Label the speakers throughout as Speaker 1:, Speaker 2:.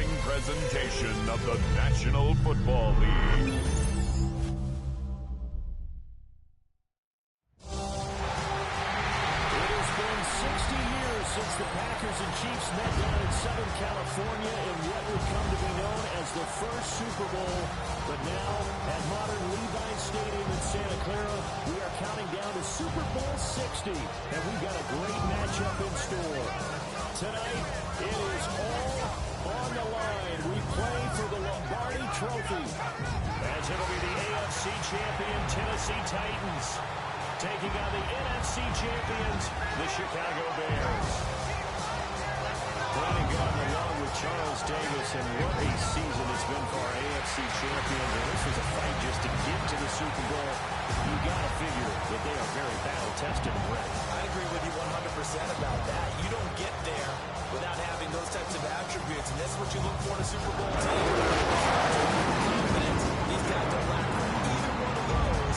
Speaker 1: thrilling presentation of the National Football League.
Speaker 2: It has been 60 years since the Packers and Chiefs met down in Southern California in what would come to be known as the first Super Bowl. But now, at modern Levi Stadium in Santa Clara, we are counting down to Super Bowl 60, and we've got a great matchup in store. Tonight, it is all on the line. We play for the Lombardi Trophy, as it'll be the AFC champion Tennessee Titans taking on the NFC champions, the Chicago Bears. Brandon Gordon along with Charles Davis, and what a season it's been for our AFC champions. And this was a fight just to get to the Super Bowl. You got to figure that they are very battle-tested and ready.
Speaker 3: I agree with you 100% about that. You don't get there without having those types of attributes, and that's what you look for in a Super Bowl team. Confidence. These guys don't lack either one of those.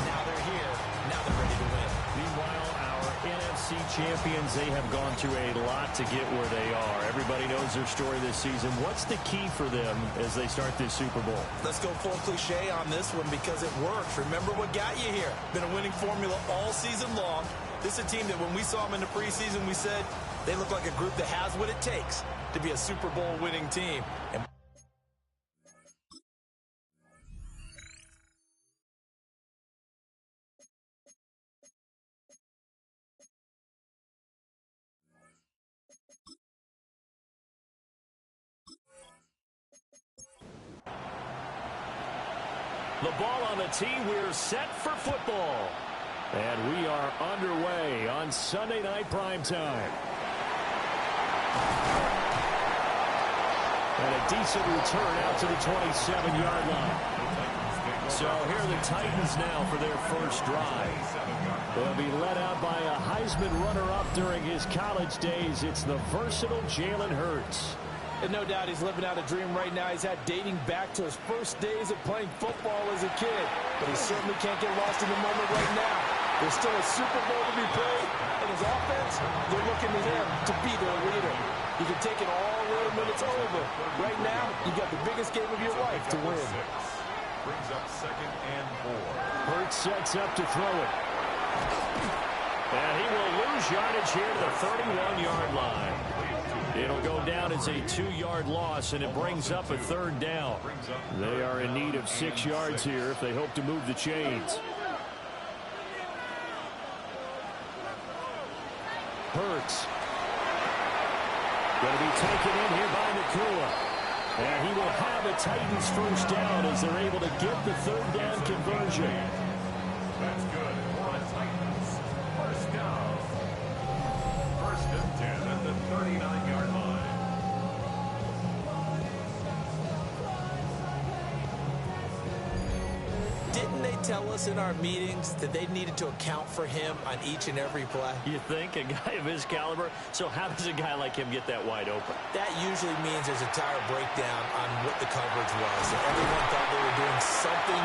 Speaker 3: Now they're here. Now they're ready to win.
Speaker 2: Meanwhile, our NFC champions, they have gone through a lot to get where they are. Everybody knows their story this season. What's the key for them as they start this Super Bowl?
Speaker 3: Let's go full cliche on this one because it works. Remember what got you here. Been a winning formula all season long. This is a team that when we saw them in the preseason, we said they look like a group that has what it takes to be a Super Bowl winning team. And
Speaker 2: the ball on the tee. We're set for football. And we are underway on Sunday night primetime. And a decent return out to the 27-yard line. So here are the Titans now for their first drive. They'll be led out by a Heisman runner-up during his college days. It's the versatile Jalen Hurts.
Speaker 4: And no doubt he's living out a dream right now. He's had dating back to his first days of playing football as a kid. But he certainly can't get lost in the moment right now. There's still a Super Bowl to be played. And his offense, they're looking to him to be their leader. You can take it all in when it's over. Right now, you got the biggest game of your life to win.
Speaker 1: Brings up 2nd and 4.
Speaker 2: Hurts sets up to throw it. And he will lose yardage here to the 31-yard line. It'll go down as a 2-yard loss, and it brings up a 3rd down. They are in need of 6 yards here if they hope to move the chains. Hurts. Going to be taken in here by Nakua. And he will have a Titans first down as they're able to get the 3rd down conversion.
Speaker 1: That's good for the Titans. First down. 1st and 10 at the 39-yard line.
Speaker 3: didn't they tell us in our meetings that they needed to account for him on each and every play?
Speaker 2: You think? A guy of his caliber? So how does a guy like him get that wide open?
Speaker 3: That usually means there's a tire breakdown on what the coverage was. So everyone thought they were doing something,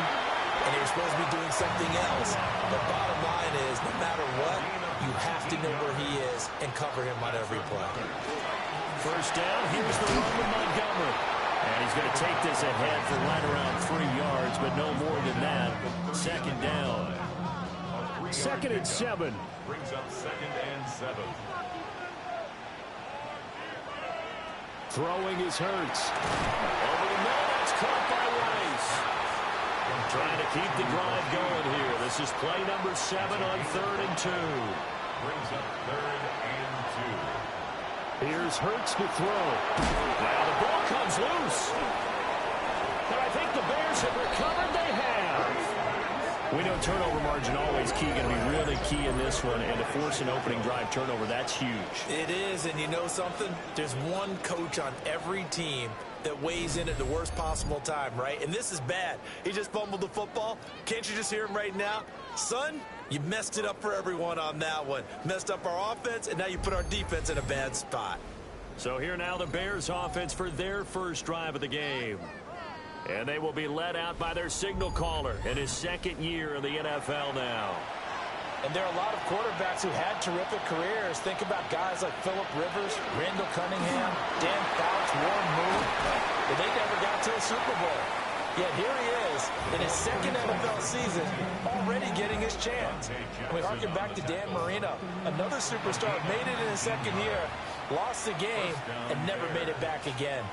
Speaker 3: and they were supposed to be doing something else. The bottom line is, no matter what, you have to know where he is and cover him on every play.
Speaker 2: First down, here's the run with Montgomery. And he's going to take this ahead for right around 3 yards, but no more than that. Second down. 2nd and 7.
Speaker 1: Brings up 2nd and 7.
Speaker 2: Throwing is Hurts. Over the middle, that's caught by Rice. Trying to keep the drive going here. This is play number 7 on 3rd and 2.
Speaker 1: Brings up 3rd and 2.
Speaker 2: Here's Hurts to throw. Now the ball comes loose. And I think the Bears have recovered. They have. We know turnover margin always key, going to be really key in this one. And to force an opening drive turnover, that's huge.
Speaker 3: It is, and you know something? There's one coach on every team that weighs in at the worst possible time, right? And this is bad. He just fumbled the football. Can't you just hear him right now? Son, you messed it up for everyone on that one. Messed up our offense, and now you put our defense in a bad spot.
Speaker 2: So here now the Bears offense for their first drive of the game. And they will be led out by their signal caller in his 2nd year in the NFL now.
Speaker 4: And there are a lot of quarterbacks who had terrific careers. Think about guys like Phillip Rivers, Randall Cunningham, Dan Fouts, Warren Moon. But they never got to a Super Bowl. Yet here he is in his second NFL season, already getting his chance. And we harken back to Dan Marino, another superstar, made it in his second year, lost the game, and never made it back again.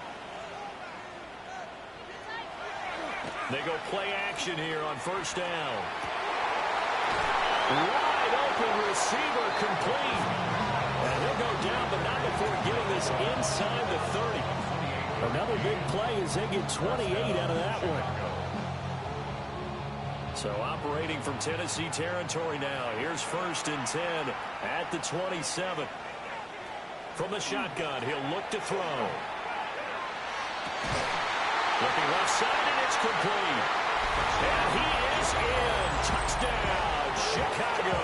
Speaker 2: They go play action here on first down. Wide open receiver complete. And he'll go down, but not before getting this inside the 30. Another big play as they get 28 out of that one. So operating from Tennessee territory now. Here's 1st and 10 at the 27. From the shotgun, he'll look to throw. Looking left side, and it's complete. And he is in. Touchdown, Chicago.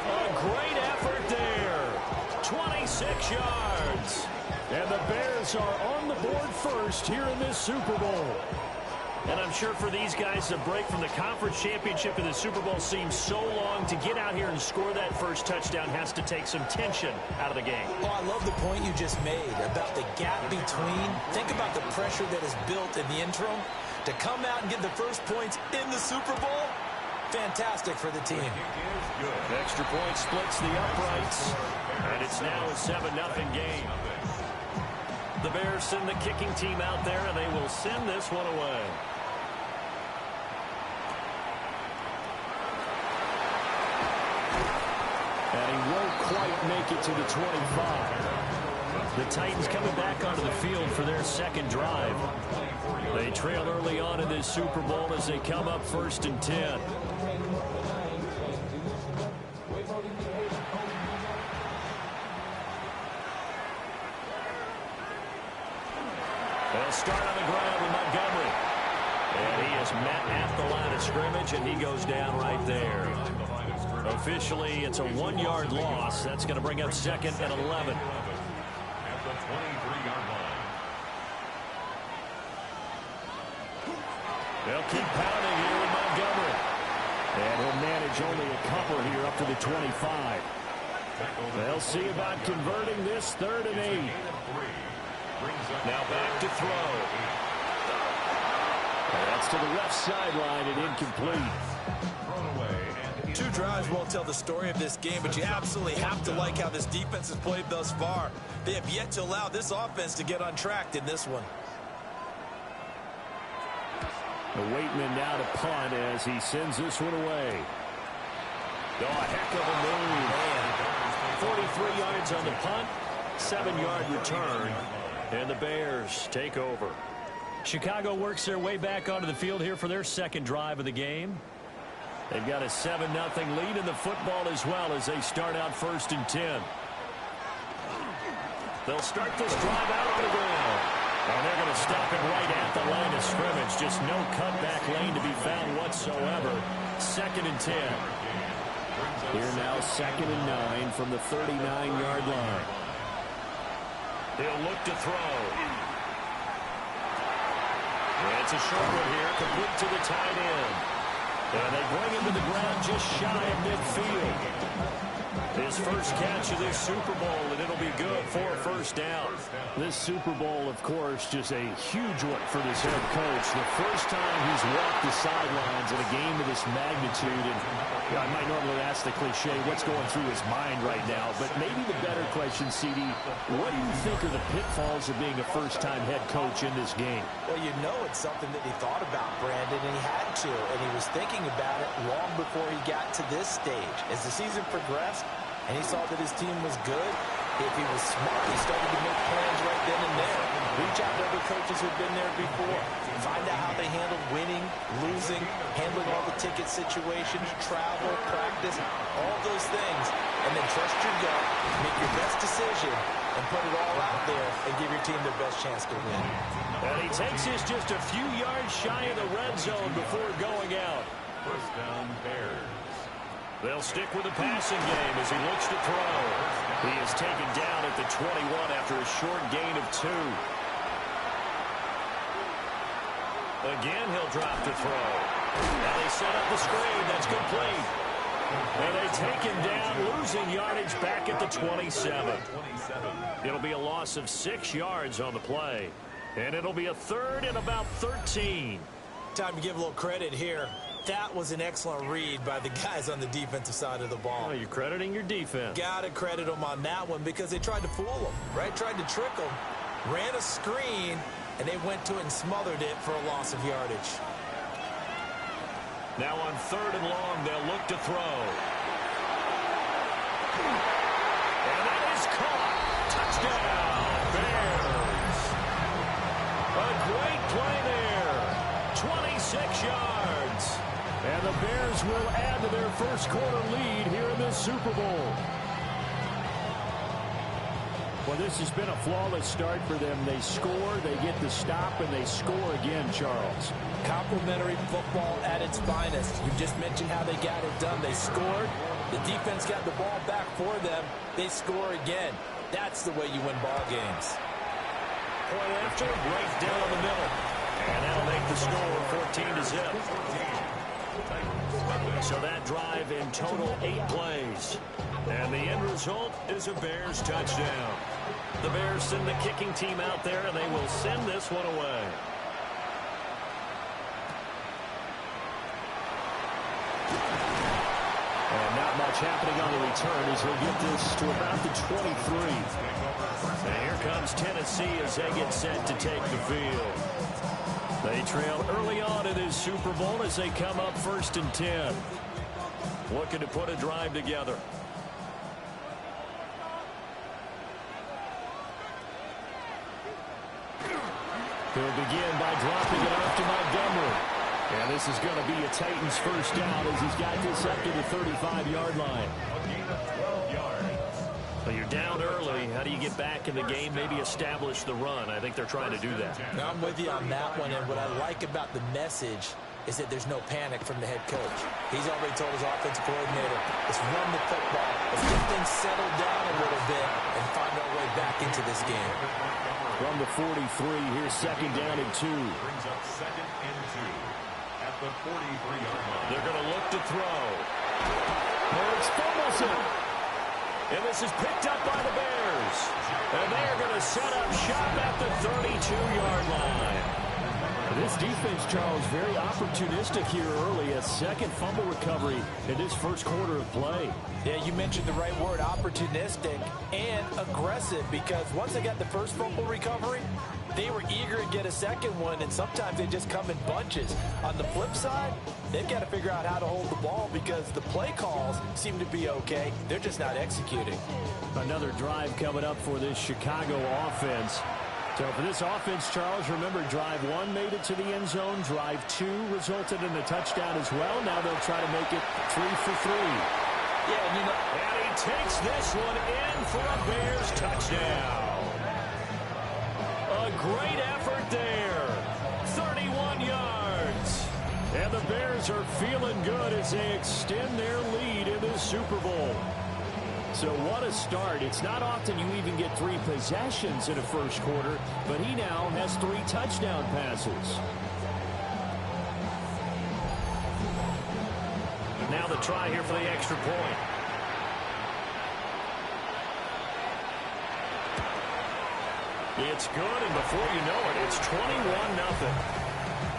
Speaker 2: A great effort there. 26 yards. And the Bears are on the board first here in this Super Bowl. And I'm sure for these guys, the break from the conference championship and the Super Bowl seems so long. To get out here and score that first touchdown has to take some tension out of the game.
Speaker 4: Oh, I love the point you just made about the gap between. Think about the pressure that is built in the interim. To come out and get the first points in the Super Bowl, fantastic for the team.
Speaker 2: Extra point splits the uprights. And it's now a 7-0 game. The Bears send the kicking team out there, and they will send this one away. And he won't quite make it to the 25. The Titans coming back onto the field for their second drive. They trail early on in this Super Bowl as they come up 1st and 10. They'll start on the ground with Montgomery. And he is met at the line of scrimmage, and he goes down right there. Officially, it's a 1-yard loss. That's going to bring up 2nd and 11.
Speaker 1: At the 23-yard line.
Speaker 2: They'll keep pounding here with Montgomery. And he'll manage only a couple here up to the 25. They'll see about converting this 3rd and 8. Now back to throw. And that's to the left sideline and incomplete.
Speaker 3: 2 drives won't tell the story of this game, but you absolutely have to like how this defense has played thus far. They have yet to allow this offense to get untracked in this one.
Speaker 2: The Waitman now to punt as he sends this one away. Oh, a heck of a move. 43 yards on the punt, 7-yard return, and the Bears take over. Chicago works their way back onto the field here for their second drive of the game. They've got a 7-0 lead in the football as well as they start out 1st and 10. They'll start this drive out on the ground. And they're going to stop it right at the line of scrimmage. Just no cutback lane to be found whatsoever. 2nd and 10. Here now 2nd and 9 from the 39-yard line. He'll look to throw. And it's a short one here, complete to the tight end. And they bring him to the ground just shy of midfield. His first catch of this Super Bowl, and it'll be good for a first down. This Super Bowl, of course, just a huge one for this head coach. The first time he's walked the sidelines in a game of this magnitude. And I might normally ask the cliche, what's going through his mind right now? But maybe the better question, CD, what do you think are the pitfalls of being a first-time head coach in this game?
Speaker 4: Well, you know it's something that he thought about, Brandon, and he had to. And he was thinking about it long before he got to this stage. As the season progressed, and he saw that his team was good, if he was smart, he started to make plans right then and there. Reach out to other coaches who've been there before. Find out how they handled winning, losing, handling all the ticket situations, travel, practice, all those things. And then trust your gut, make your best decision, and put it all out there and give your team their best chance to win.
Speaker 2: And he takes this just a few yards shy of the red zone before going out.
Speaker 1: First down, Bears.
Speaker 2: They'll stick with the passing game as he looks to throw. He is taken down at the 21 after a short gain of 2. Again, he'll drop to throw. Now they set up the screen. That's complete. And they take him down, losing yardage back at the 27. It'll be a loss of 6 yards on the play. And it'll be a third and about 13.
Speaker 3: Time to give a little credit here. That was an excellent read by the guys on the defensive side of the ball.
Speaker 2: Oh, you're crediting your defense.
Speaker 3: Got to credit them on that one because they tried to fool them, right? Tried to trick them, ran a screen, and they went to it and smothered it for a loss of yardage.
Speaker 2: Now on 3rd and long, they'll look to throw. And that is caught. Touchdown, Bears. A great play there. 26 yards. And the Bears will add to their first quarter lead here in this Super Bowl. Well, this has been a flawless start for them. They score, they get the stop, and they score again, Charles.
Speaker 3: Complimentary football at its finest. You just mentioned how they got it done. They scored. The defense got the ball back for them. They score again. That's the way you win ball games.
Speaker 2: Point after, right down the middle. And that'll make the score 14-0. So that drive in total 8 plays. And the end result is a Bears touchdown. The Bears send the kicking team out there, and they will send this one away. And not much happening on the return as he'll get this to about the 23. And here comes Tennessee as they get set to take the field. They trail early on in this Super Bowl as they come up 1st and 10. Looking to put a drive together. He'll begin by dropping it off to Montgomery. And this is going to be a Titans first down as he's got this up to the 35-yard line. Well, you're down early. How do you get back in the game? Maybe establish the run. I think they're trying to do that.
Speaker 3: Now, I'm with you on that one, and what I like about the message is that there's no panic from the head coach. He's already told his offensive coordinator, let's run the football, let's get things settled down a little bit and find our way back into this game.
Speaker 2: From the 43, here's 2nd down and 2.
Speaker 1: Brings up 2nd and 2 at the 43-yard line.
Speaker 2: They're going to look to throw. Hurts fumbles it. And this is picked up by the Bears. And they are going to set up shop at the 32-yard line. This defense, Charles, very opportunistic here early. A second fumble recovery in this first quarter of play.
Speaker 3: Yeah, you mentioned the right word, opportunistic and aggressive, because once they got the first fumble recovery, they were eager to get a second one, and sometimes they just come in bunches. On the flip side, they've got to figure out how to hold the ball because the play calls seem to be okay. They're just not executing.
Speaker 2: Another drive coming up for this Chicago offense. So for this offense, Charles, remember, drive 1 made it to the end zone. Drive 2 resulted in a touchdown as well. Now they'll try to make it 3 for 3.
Speaker 3: Yeah, you know.
Speaker 2: And he takes this one in for a Bears touchdown. A great effort there. 31 yards. And the Bears are feeling good as they extend their lead in this Super Bowl. So what a start. It's not often you even get 3 possessions in a first quarter, but he now has 3 touchdown passes. And now the try here for the extra point. It's good, and before you know it, it's 21-0.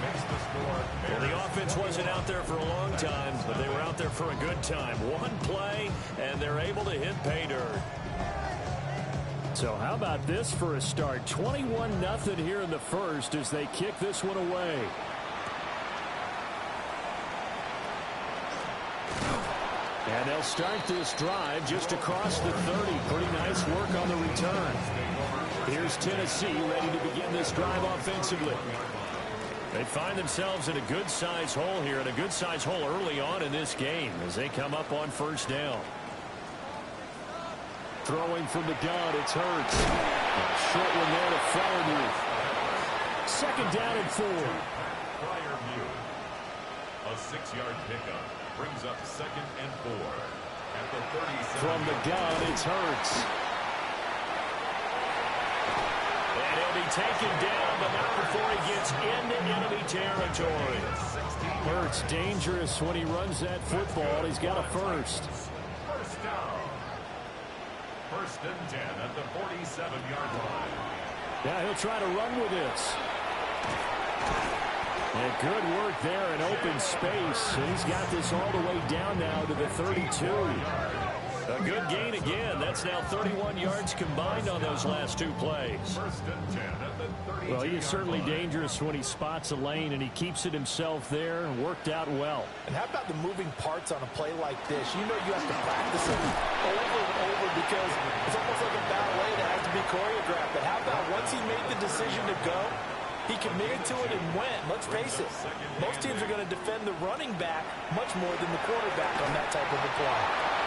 Speaker 1: Makes the score.
Speaker 2: Well, the offense wasn't out there for a long time, but they were out there for a good time. One play, and they're able to hit pay dirt. So how about this for a start? 21-0 here in the first as they kick this one away. And they'll start this drive just across the 30. Pretty nice work on the return. Here's Tennessee ready to begin this drive offensively. They find themselves in a good-sized hole here, and a good-sized hole early on in this game as they come up on first down. Throwing from the gun, it's Hurts. Short one there to Freiermuth. 2nd down and 4.
Speaker 1: Freiermuth. A 6-yard pickup brings up 2nd and 4 at the 37.
Speaker 2: From the gun, it's Hurts. And he'll be taken down, but not before he gets into enemy territory. Hurts dangerous when he runs that football. He's got a first.
Speaker 1: First down. First and 10 at the 47-yard line.
Speaker 2: Now he'll try to run with this. And good work there in open space. And he's got this all the way down now to the 32. A good gain again. That's now 31 yards combined on those last two plays.
Speaker 1: First and 10 at the 32-yard line.
Speaker 2: Well, he is certainly dangerous when he spots a lane, and he keeps it himself there and worked out well.
Speaker 3: And how about the moving parts on a play like this? You know you have to practice it over and over because it's almost like a ballet that has to be choreographed. But how about once he made the decision to go, he committed to it and went. Let's face it, most teams are going to defend the running back much more than the quarterback on that type of a play.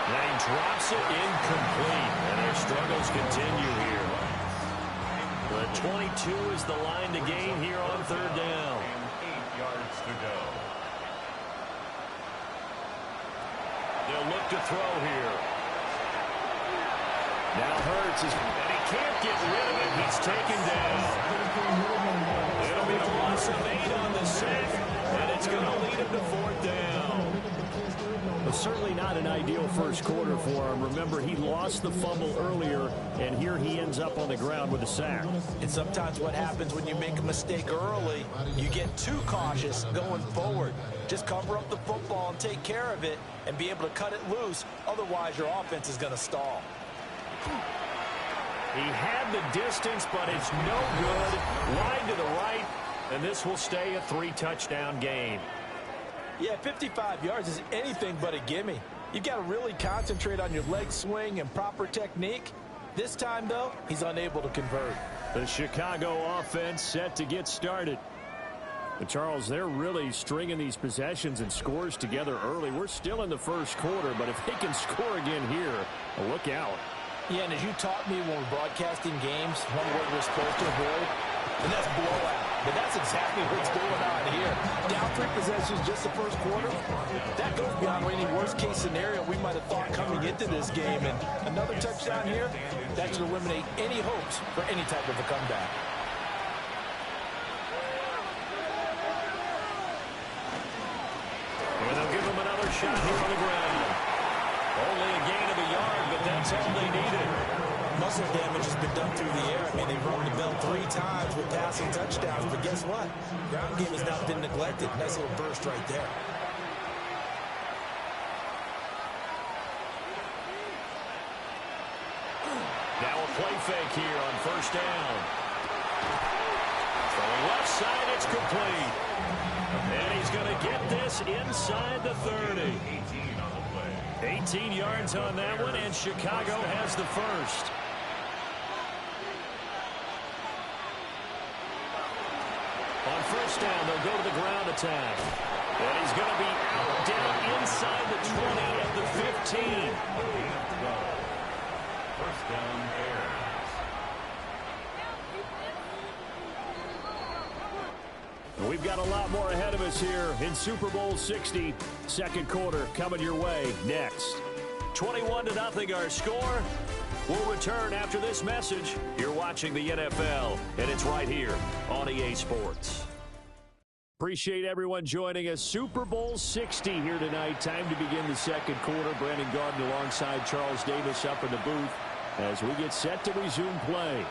Speaker 2: Now he drops it incomplete, and their struggles continue here. The 22 is the line to gain here on third down.
Speaker 1: 8 yards to go.
Speaker 2: They'll look to throw here. Now Hurts is, and he can't get rid of it. He's taken down. It'll be a loss of 8 on the sack, and it's going to lead him to fourth down. Well, certainly not an ideal first quarter for him. Remember, he lost the fumble earlier, and here he ends up on the ground with a sack.
Speaker 3: And sometimes what happens when you make a mistake early, you get too cautious going forward. Just cover up the football and take care of it and be able to cut it loose. Otherwise, your offense is going to stall.
Speaker 2: He had the distance, but it's no good. Wide to the right, and this will stay a 3-touchdown game.
Speaker 3: Yeah, 55 yards is anything but a gimme. You've got to really concentrate on your leg swing and proper technique. This time, though, he's unable to convert.
Speaker 2: The Chicago offense set to get started. But Charles, they're really stringing these possessions and scores together early. We're still in the first quarter, but if they can score again here, look out.
Speaker 3: Yeah, and as you taught me when we're broadcasting games, one word we're supposed to avoid, and that's blowout. But that's exactly what's going on here. Down 3 possessions just the first quarter. That goes beyond any worst-case scenario we might have thought coming into this game. And another touchdown here, that should eliminate any hopes for any type of a comeback.
Speaker 2: And they'll give him another shot here on the ground. Only a gain of a yard, but that's all they needed.
Speaker 3: Muscle damage has been done through the air. I mean, they've rung the bell 3 times with passing touchdowns, but guess what? Ground game has not been neglected. Nice little burst right there.
Speaker 2: Now a play fake here on first down. From the left side, it's complete. And he's going to get this inside the 30. 18 yards on that one, and Chicago has the first. On first down, they'll go to the ground attack. And he's going to be out down inside the 20 at the 15.
Speaker 1: First down, Bears.
Speaker 2: We've got a lot more ahead of us here in Super Bowl 60. Second quarter coming your way next. 21-0 our score. We'll return after this message. You're watching the NFL, and it's right here on EA Sports. Appreciate everyone joining us. Super Bowl 60 here tonight. Time to begin the second quarter. Brandon Garden alongside Charles Davis up in the booth as we get set to resume play.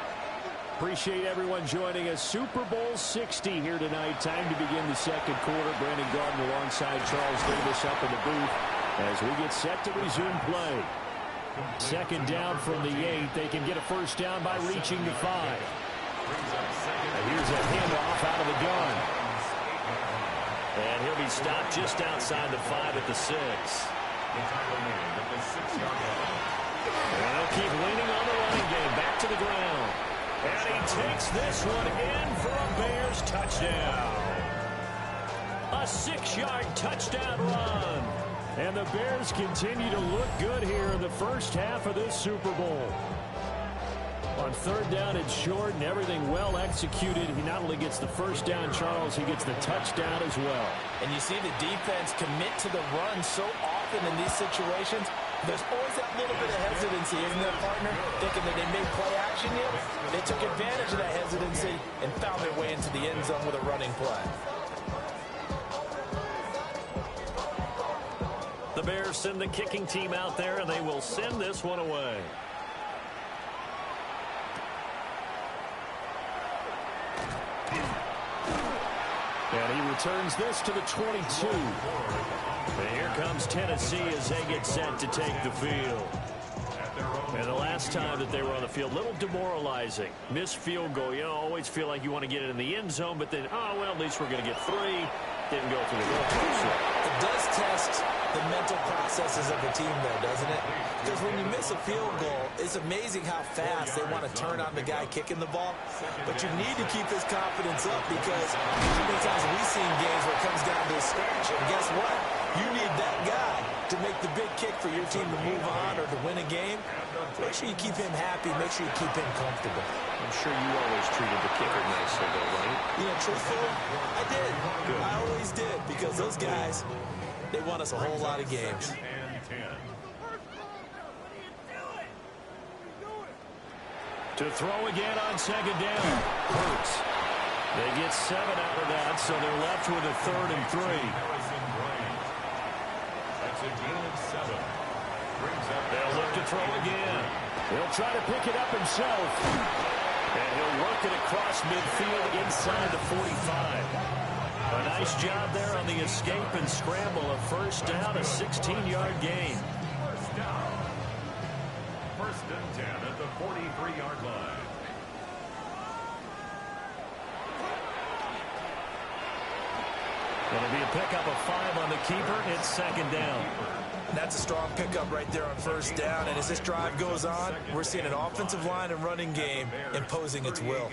Speaker 2: Appreciate everyone joining us. Super Bowl 60 here tonight. Time to begin the second quarter. Brandon Garden alongside Charles Davis up in the booth as we get set to resume play. Second down from the 8. They can get a first down by reaching the 5. And here's a handoff out of the gun. And he'll be stopped just outside the 5 at the 6. And they'll keep leaning on the running game. Back to the ground. And he takes this one in for a Bears touchdown. A 6-yard touchdown run. And the Bears continue to look good here in the first half of this Super Bowl. On third down and short and everything well executed. He not only gets the first down, Charles, he gets the touchdown as well.
Speaker 3: And you see the defense commit to the run so often in these situations. There's always that little bit of hesitancy, isn't there, partner? Thinking that they may play action yet. They took advantage of that hesitancy and found their way into the end zone with a running play.
Speaker 2: The Bears send the kicking team out there, and they will send this one away. And he returns this to the 22. And here comes Tennessee as they get set to take the field. And the last time that they were on the field, a little demoralizing. Missed field goal. You know, always feel like you want to get it in the end zone, but then, oh, well, at least we're going to get 3. Didn't go through the goalpost.
Speaker 3: It does test the mental processes of a team, though, doesn't it? Because when you miss a field goal, it's amazing how fast they want to turn on the guy kicking the ball. But you need to keep his confidence up because too many times we've seen games where it comes down to a scratch. And guess what? You need that guy to make the big kick for your team to move on or to win a game. Make sure you keep him happy. Make sure you keep him comfortable.
Speaker 2: I'm sure you always treated the kicker nicely, though, right?
Speaker 3: You know, truthfully, I did. Good. I always did because those guys, they won us a whole lot of games.
Speaker 2: To throw again on second down. Hurts. They get 7 out of that, so they're left with a 3rd and 3.
Speaker 1: That's a gain of 7.
Speaker 2: They'll look to throw again. He'll try to pick it up himself. And he'll work it across midfield inside the 45. A nice job there on the escape and scramble. A first down, a 16-yard gain.
Speaker 1: First and 10 at the 43-yard line.
Speaker 2: It'll be a pickup of 5 on the keeper. It's second down.
Speaker 3: And that's a strong pickup right there on first down. And as this drive goes on, we're seeing an offensive line and running game imposing its will.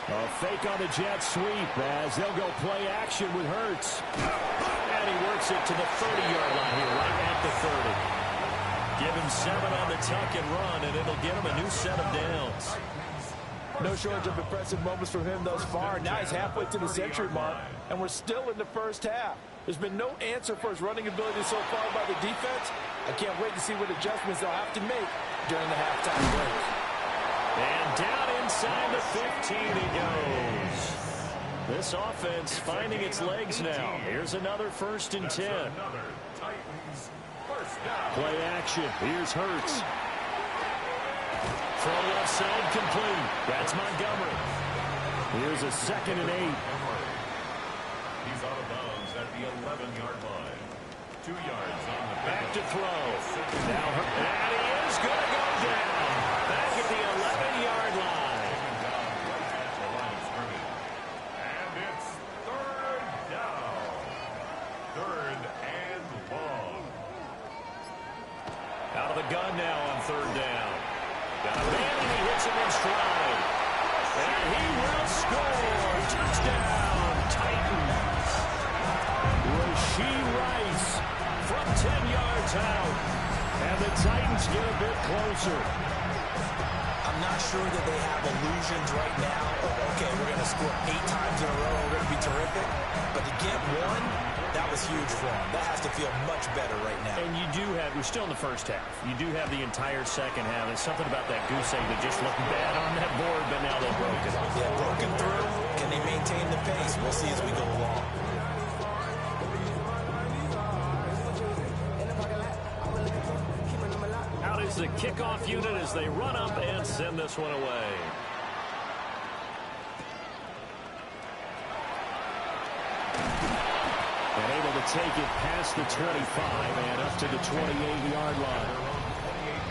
Speaker 2: A fake on the jet sweep as they'll go play action with Hurts. And he works it to the 30-yard line here, right at the 30. Give him 7 on the tuck and run, and it'll get him a new set of downs.
Speaker 4: No shortage of impressive moments from him thus far. Now he's halfway to the century mark, and we're still in the first half. There's been no answer for his running ability so far by the defense. I can't wait to see what adjustments they'll have to make during the halftime break.
Speaker 2: And down inside the 15 he goes. This offense finding its legs now. Here's another first and 10. Play action. Here's Hurts. Throw left side complete. That's Montgomery. Here's a 2nd and 8.
Speaker 1: He's out of bounds at the 11-yard line. 2 yards on the
Speaker 2: back to throw. Now Hurts. And he is going to go down. Back at the 11-yard line.
Speaker 1: And it's 3rd down. 3rd and long.
Speaker 2: Out of the gun now on 3rd down. Got a man and he hits him in stride. And he will score. Touchdown, Titans. Rashee Rice from 10 yards out. And the Titans get a bit closer.
Speaker 3: I'm not sure that they have illusions right now. Okay, we're going to score 8 times in a row. We're going to be terrific. But to get 1, that was huge for them. That has to feel much better right now.
Speaker 2: And you do have, we're still in the first half. You do have the entire second half. There's something about that goose egg that just looked bad on that board, but now they've broken.
Speaker 3: Yeah, broken through. Can they maintain the pace? We'll see as we go along.
Speaker 2: Out is the kickoff unit as they run up and send this one away. And able to take it past the 25 and up to the 28-yard line.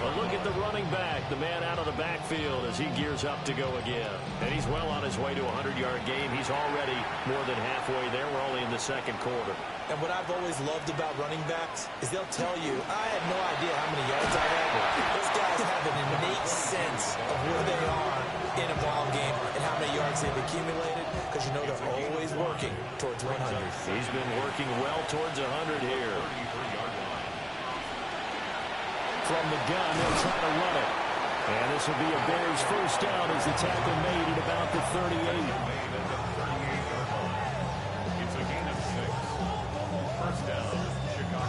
Speaker 2: But look at the running back, the man out of the backfield as he gears up to go again. And he's well on his way to a 100-yard game. He's already more than halfway there. We're only in the second quarter.
Speaker 3: And what I've always loved about running backs is they'll tell you, I had no idea how many yards I had. Those guys have an innate sense of where they are in a ball game and how many yards they've accumulated because you know they're always working towards 100.
Speaker 2: He's been working well towards 100 here. From the gun, they'll try to run it. And this will be a Bears first down as the tackle made at about the 38.
Speaker 1: It's a gain of 6. First down, Chicago.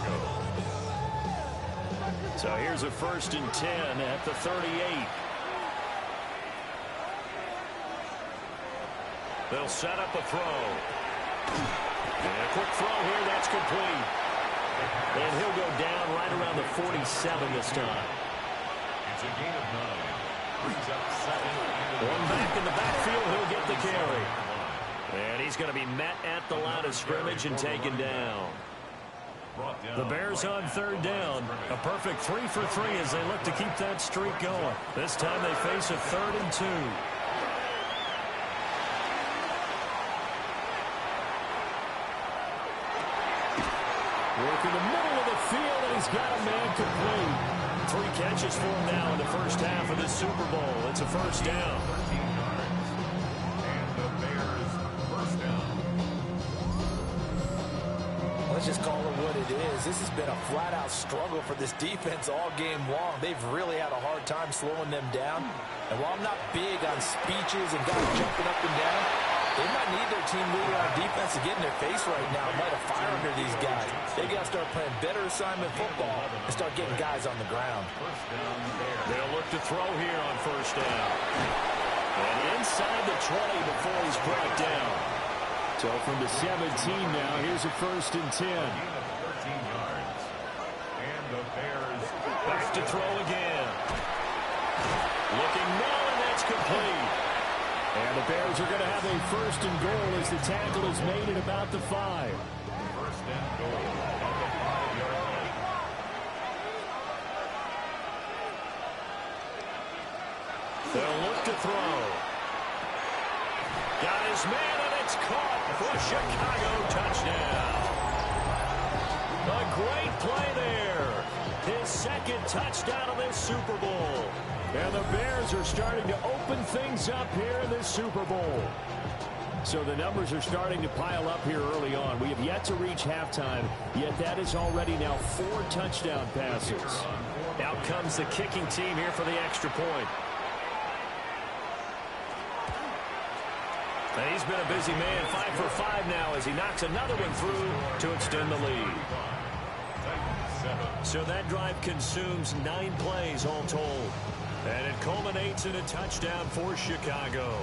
Speaker 2: So here's a 1st and 10 at the 38. They'll set up a throw. And a quick throw here, that's complete. And he'll go down right around the 47 this time.
Speaker 1: It's a gain of 9. Brings up 7.
Speaker 2: One back in the backfield, he'll get the carry. And he's going to be met at the line of scrimmage and taken down. The Bears on 3rd down. A perfect 3 for 3 as they look to keep that streak going. This time they face a 3rd and 2. Working the middle of the field, and he's got a man complete. 3 catches for him now in the first half of this Super Bowl. It's a 1st down.
Speaker 1: 13 yards. And the Bears first down.
Speaker 4: Let's just call it what it is. This has been a flat-out struggle for this defense all game long. They've really had a hard time slowing them down. And while I'm not big on speeches and guys jumping up and down, they might need their team leader on defense to get in their face right now and light a fire under these guys. They got to start playing better assignment football and start getting guys on the ground.
Speaker 2: They'll look to throw here on 1st down. And inside the 20 before he's brought down. So from the 17 now, here's a 1st and 10.
Speaker 1: 13 yards. And the Bears
Speaker 2: Back to throw again. Looking now, and that's complete. And the Bears are going to have a 1st and goal as the tackle is made at about the 5.
Speaker 1: first and goal at the 5-yard line.
Speaker 2: They'll look to throw. Got his man, and it's caught for a Chicago touchdown. A great play there. His 2nd touchdown of this Super Bowl. And the Bears are starting to open things up here in this Super Bowl. So the numbers are starting to pile up here early on. We have yet to reach halftime, yet that is already now 4 touchdown passes. Out comes the kicking team here for the extra point. And he's been a busy man, 5 for 5 now as he knocks another one through to extend the lead. So that drive consumes 9 plays all told. And it culminates in a touchdown for Chicago.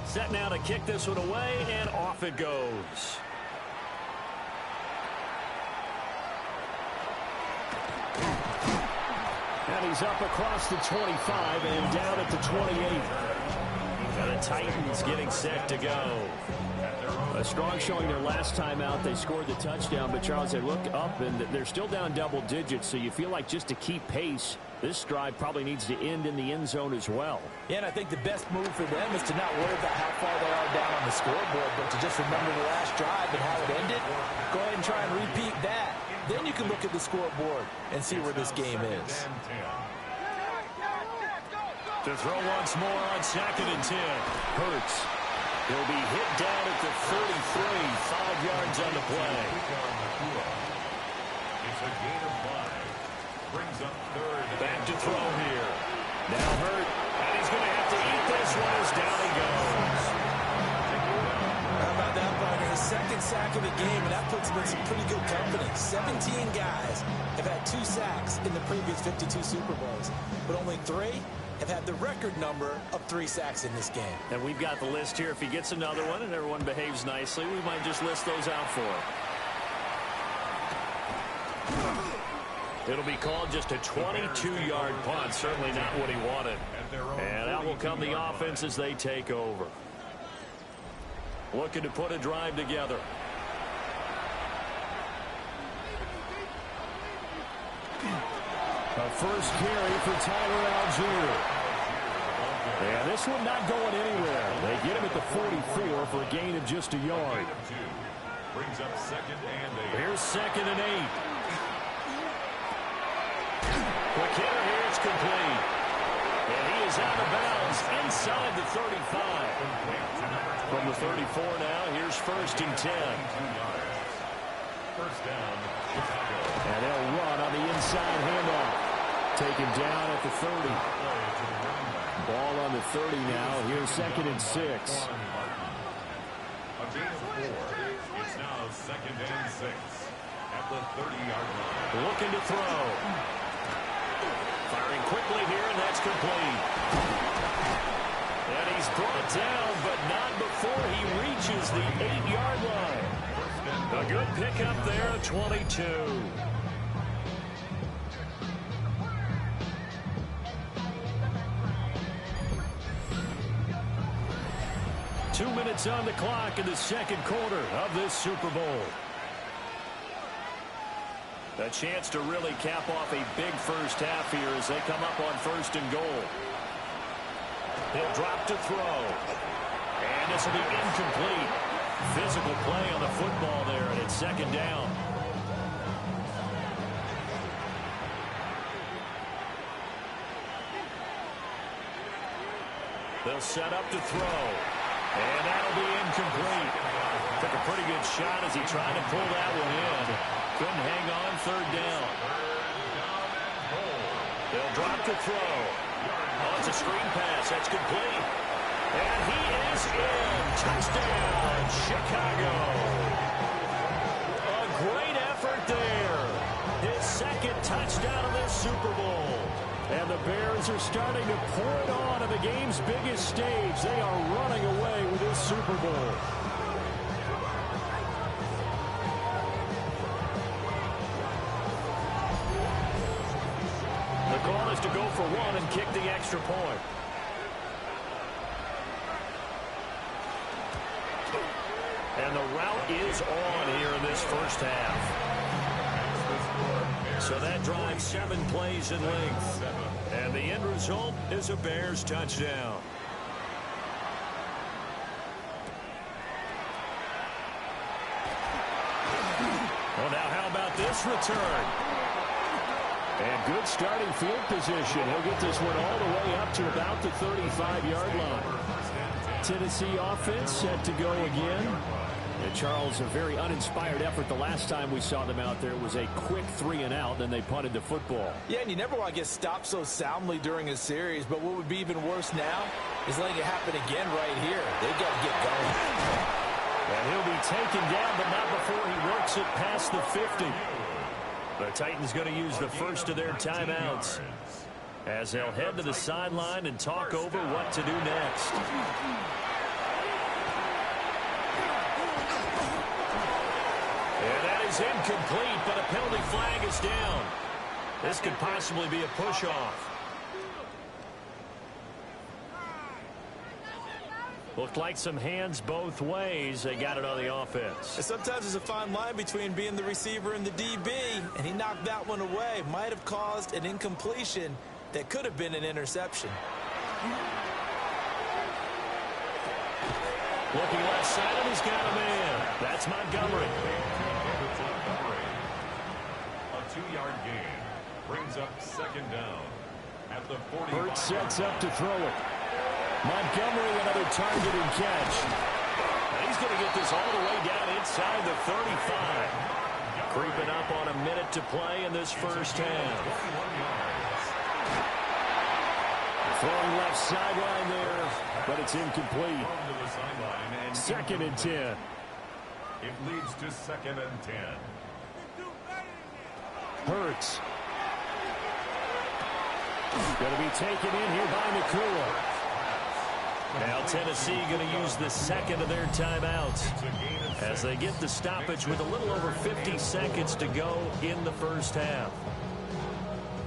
Speaker 2: Set now to kick this one away, and off it goes. And he's up across the 25 and down at the 28. And the Titans getting set to go. A strong showing their last time out. They scored the touchdown, but Charles, they look up, and they're still down double digits, so you feel like just to keep pace, this drive probably needs to end in the end zone as well.
Speaker 4: Yeah, and I think the best move for them is to not worry about how far they are down on the scoreboard, but to just remember the last drive and how it ended. Go ahead and try and repeat that. Then you can look at the scoreboard and see where this game is.
Speaker 2: To throw once more on 2nd and 10. Hurts. He'll be hit down at the 33, 5 yards on the play.
Speaker 1: It's a gain of 5. Brings up 3rd.
Speaker 2: Back to throw here. Now Hurt, and he's going to have to eat this one as down he goes.
Speaker 4: How about that, partner? His 2nd sack of the game, and that puts him in some pretty good company. 17 guys have had 2 sacks in the previous 52 Super Bowls, but only 3 have had the record number of 3 sacks in this game.
Speaker 2: And we've got the list here. If he gets another one and everyone behaves nicely, we might just list those out for him. It'll be called just a 22-yard punt. Certainly not what he wanted. And out will come the offense as they take over. Looking to put a drive together. A first carry for Tyler Algier. And this one not going anywhere. They get him at the 44 for a gain of just a yard.
Speaker 1: Brings up 2nd and 8.
Speaker 2: Here's 2nd and 8. Quick hitter here, it's complete. And he is out of bounds inside the 35. From the 34 now, here's 1st and 10.
Speaker 1: First down, Chicago.
Speaker 2: And they'll run on the inside handoff. Taken down at the 30. Ball on the 30 now. Here's 2nd and 6.
Speaker 1: A gain of 4. It's now 2nd and 6 at the 30-yard line.
Speaker 2: Looking to throw. Firing quickly here, and that's complete. And he's brought down, but not before he reaches the 8-yard line. A good pickup there at 22. Two minutes on the clock in the second quarter of this Super Bowl. A chance to really cap off a big first half here as they come up on 1st and goal. He'll drop to throw. And this will be incomplete. Physical play on the football there, and it's 2nd down. They'll set up to throw. And that'll be incomplete. Took a pretty good shot as he tried to pull that one in. Couldn't hang on, 3rd down. They'll drop to throw. Oh, it's a screen pass. That's complete. And he is in. Touchdown, Chicago. A great effort there. His 2nd touchdown of this Super Bowl. And the Bears are starting to pour it on the game's biggest stage. They are running away with this Super Bowl. The call is to go for 1 and kick the extra point. And the route is on here in this first half. So that drives 7 plays in length. And the end result is a Bears touchdown. Well, now how about this return? And good starting field position. He'll get this one all the way up to about the 35-yard line. Tennessee offense set to go again. And Charles, a very uninspired effort the last time we saw them out there. It was a quick 3-and-out, then they punted the football.
Speaker 3: Yeah, and you never want to get stopped so soundly during a series, but what would be even worse now is letting it happen again right here. They've got to get going.
Speaker 2: And he'll be taken down, but not before he works it past the 50. The Titans going to use the first of their timeouts as they'll head to the sideline and talk over what to do next. And that is incomplete, but a penalty flag is down. This could possibly be a push-off. Looked like some hands both ways. They got it on the offense.
Speaker 3: And sometimes there's a fine line between being the receiver and the DB, and he knocked that one away. Might have caused an incompletion that could have been an interception.
Speaker 2: Looking left side, and he's got a man. That's Montgomery.
Speaker 1: A 2-yard gain brings up 2nd down at the 45.
Speaker 2: Hurts sets up to throw it. Montgomery, another target and catch. And he's going to get this all the way down inside the 35. Creeping up on a minute to play in this first half. Throwing left sideline there, but it's incomplete. 2nd and 10.
Speaker 1: It leads to 2nd and 10.
Speaker 2: Hurts. Going to be taken in here by Nakua. Now Tennessee going to use the 2nd of their timeouts as they get the stoppage with a little over 50 seconds to go in the first half.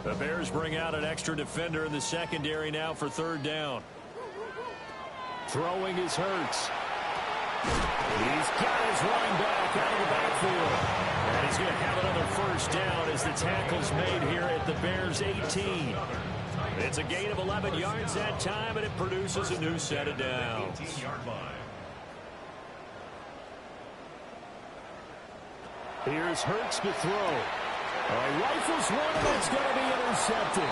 Speaker 2: The Bears bring out an extra defender in the secondary now for 3rd down. Throwing is Hurts. He's got his running back out of the backfield. And he's going to have another first down as the tackle's made here at the Bears' 18. It's a gain of 11 yards that time, and it produces a new set of downs. Here's Hurts to throw. Rifles one, and it's going to be intercepted.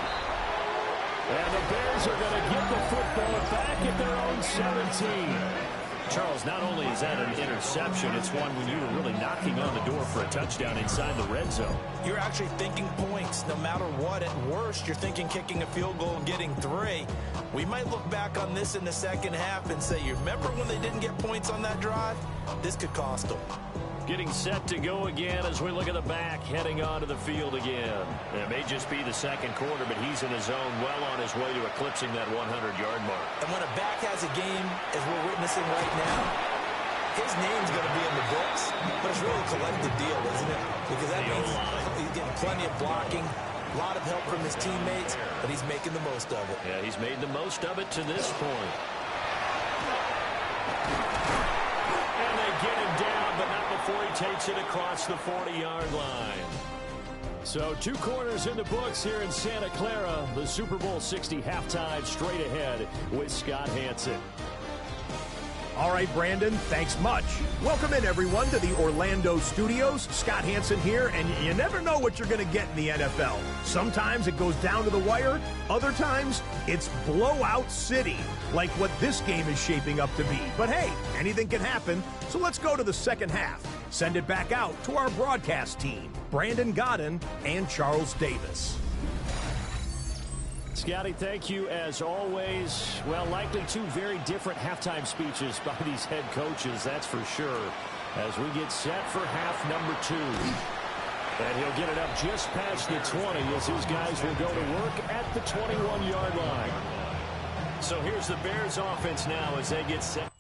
Speaker 2: And the Bears are going to get the football back at their own 17. Charles, not only is that an interception, it's one when you were really knocking on the door for a touchdown inside the red zone.
Speaker 3: You're actually thinking points no matter what. At worst, you're thinking kicking a field goal and getting 3. We might look back on this in the second half and say, you remember when they didn't get points on that drive? This could cost them.
Speaker 2: Getting set to go again as we look at the back heading onto the field again. It may just be the second quarter, but he's in his zone, well on his way to eclipsing that 100-yard mark.
Speaker 3: And when a back has a game, as we're witnessing right now, his name's going to be in the books, but it's really a collective deal, isn't it? Because that means he's getting plenty of blocking, a lot of help from his teammates, but he's making the most of it.
Speaker 2: Yeah, he's made the most of it to this point. And they get him down, but not before he takes it across the 40-yard line. So 2 quarters in the books here in Santa Clara. The Super Bowl 60 halftime straight ahead with Scott Hanson.
Speaker 5: All right, Brandon, thanks much. Welcome in, everyone, to the Orlando studios. Scott Hanson here, and you never know what you're going to get in the NFL. Sometimes it goes down to the wire. Other times, it's blowout city, like what this game is shaping up to be. But hey, anything can happen, so let's go to the second half. Send it back out to our broadcast team, Brandon Godden and Charles Davis.
Speaker 2: Scotty, thank you as always. Well, likely 2 very different halftime speeches by these head coaches, that's for sure, as we get set for half number 2. And he'll get it up just past the 20 as his guys will go to work at the 21-yard line. So here's the Bears offense now as they get set.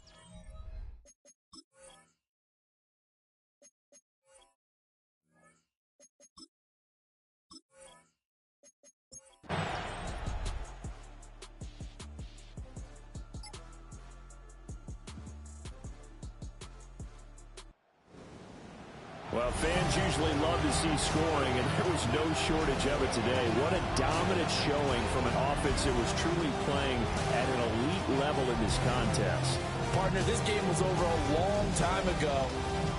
Speaker 2: Well, fans usually love to see scoring, and there was no shortage of it today. What a dominant showing from an offense that was truly playing at an elite level in this contest.
Speaker 3: Partner, this game was over a long time ago,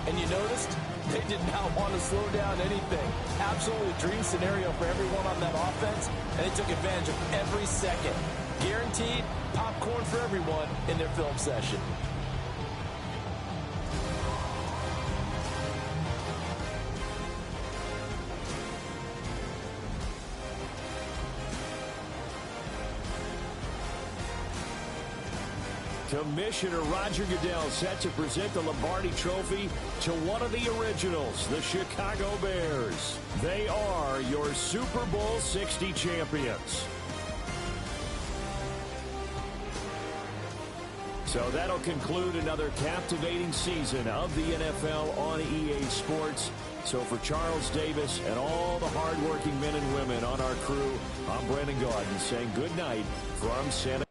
Speaker 3: and you noticed they did not want to slow down anything. Absolutely a dream scenario for everyone on that offense, and they took advantage of every second. Guaranteed popcorn for everyone in their film session.
Speaker 2: Commissioner Roger Goodell set to present the Lombardi Trophy to one of the originals, the Chicago Bears. They are your Super Bowl 60 champions. So that'll conclude another captivating season of the NFL on EA Sports. So for Charles Davis and all the hardworking men and women on our crew, I'm Brandon Gaudin saying good night from Santa.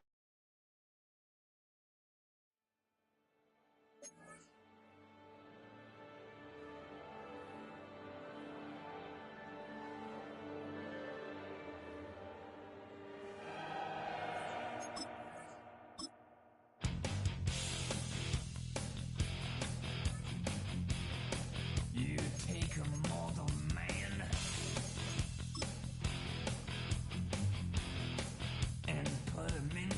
Speaker 6: Put him in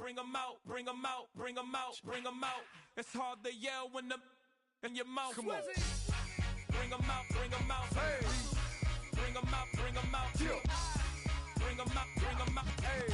Speaker 6: bring them out, bring them out, bring them out, bring them out. It's hard to yell when the in your mouth.
Speaker 1: Come on.
Speaker 6: Bring them out, bring them out.
Speaker 1: Hey.
Speaker 6: Bring them out, bring them out.
Speaker 1: Yeah.
Speaker 6: Bring them out, bring them out.
Speaker 1: Hey.